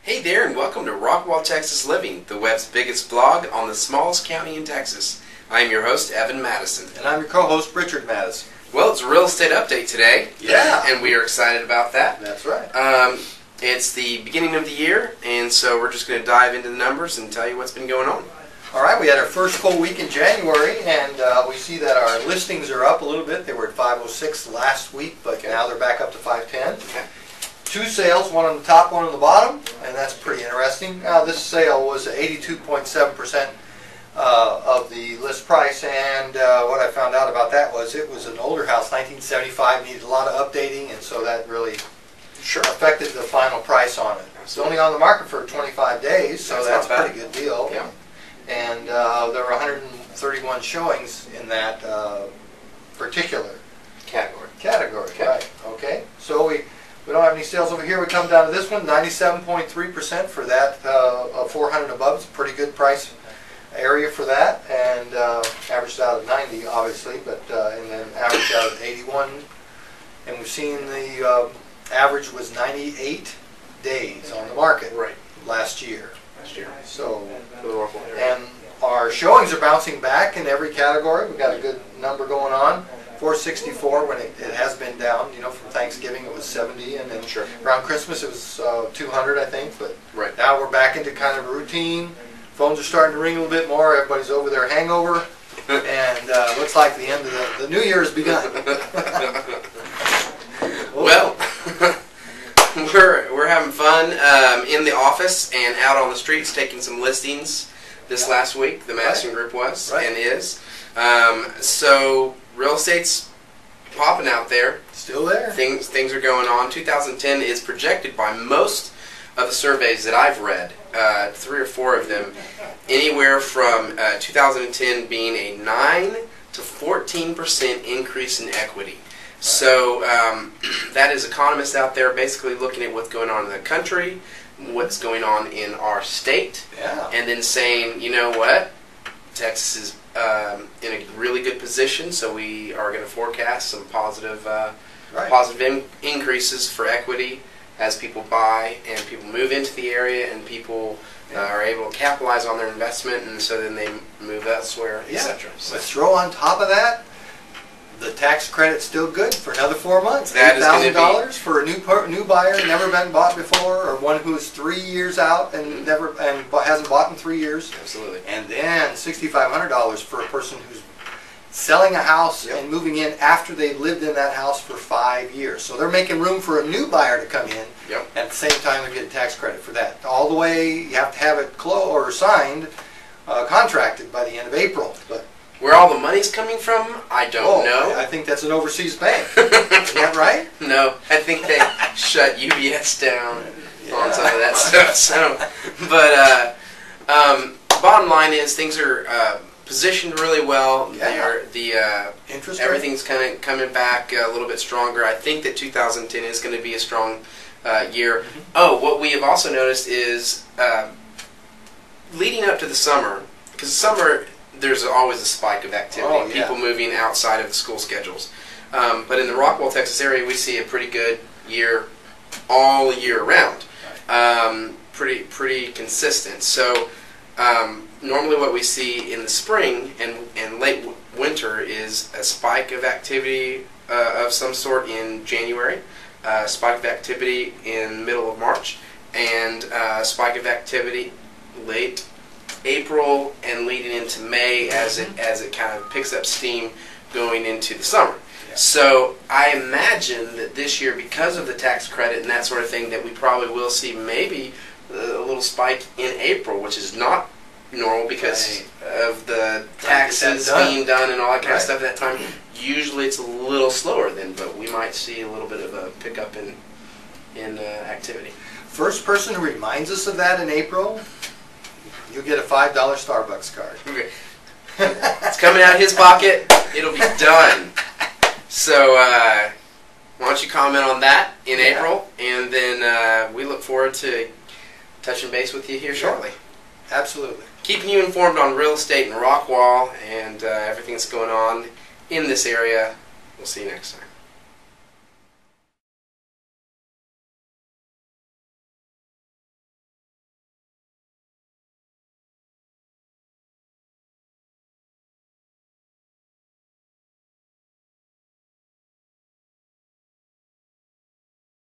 Hey there, and welcome to Rockwall Texas Living, the web's biggest blog on the smallest county in Texas. I am your host, Evan Matteson. And I'm your co-host, Richard Matteson. Well, it's a real estate update today. Yeah. And we are excited about that. That's right. It's the beginning of the year, and so we're just going to dive into the numbers and tell you what's been going on. All right, we had our first full week in January, and we see that our listings are up a little bit. They were at 506 last week, but now they're back up to 510. Okay. 2 sales, one on the top, one on the bottom, and that's pretty interesting. Now, this sale was 82.7% of the list price, and what I found out about that was it was an older house, 1975, needed a lot of updating, and so that really affected the final price on it. It's only on the market for 25 days, so that's a pretty good deal. Yeah. And there were 131 showings in that particular category. Okay. Right. Okay. So we don't have any sales over here. We come down to this one, 97.3% for that 400 above. It's a pretty good price area for that, and averaged out at 90, obviously, but and then averaged out at 81. And we've seen the average was 98 days on the market last year. So, and our showings are bouncing back in every category. We've got a good number going on. 464 when it has been down. You know, from Thanksgiving it was 70, and then around Christmas it was 200, I think. But now we're back into kind of routine. Phones are starting to ring a little bit more. Everybody's over their hangover, and looks like the end of the new year has begun. Well. We're having fun in the office and out on the streets taking some listings this last week. The Matteson group was and is. So real estate's popping out there. Still there. Things are going on. 2010 is projected by most of the surveys that I've read, 3 or 4 of them, anywhere from 2010 being a 9 to 14% increase in equity. So that is economists out there basically looking at what's going on in the country, what's going on in our state, and then saying, you know what, Texas is in a really good position, so we are going to forecast some positive increases for equity as people buy and people move into the area and people are able to capitalize on their investment, and so then they move elsewhere, etc. So let's throw on top of that, the tax credit's still good for another 4 months. That is $8,000 for a new buyer, never been bought before, or one who's 3 years out and hasn't bought in 3 years. Absolutely. And then $6,500 for a person who's selling a house and moving in after they've lived in that house for 5 years. So they're making room for a new buyer to come in. At the same time, they're getting tax credit for that. All the way, you have to have it signed, contracted by the end of April. But where all the money's coming from, I don't know. I think that's an overseas bank. Isn't that right? No, I think they shut UBS down on some of that stuff. So, but bottom line is things are positioned really well. Everything's kind of coming back a little bit stronger. I think that 2010 is going to be a strong year. What we have also noticed is leading up to the summer, because summer there's always a spike of activity, people moving outside of the school schedules. But in the Rockwall, Texas area, we see a pretty good year all year round. Pretty consistent. So normally what we see in the spring and late winter is a spike of activity of some sort in January, a spike of activity in the middle of March, and a spike of activity late April and leading into May as it kind of picks up steam going into the summer. So I imagine that this year, because of the tax credit and that sort of thing, that we probably will see maybe a little spike in April, which is not normal because of the taxes being done and all that kind of stuff at that time. Usually it's a little slower then, but we might see a little bit of a pickup in activity. First person who reminds us of that in April, you'll get a $5 Starbucks card. It's coming out of his pocket. It'll be done. So why don't you comment on that in April, and then we look forward to touching base with you here shortly. Absolutely. Keeping you informed on real estate in Rockwall and everything that's going on in this area. We'll see you next time.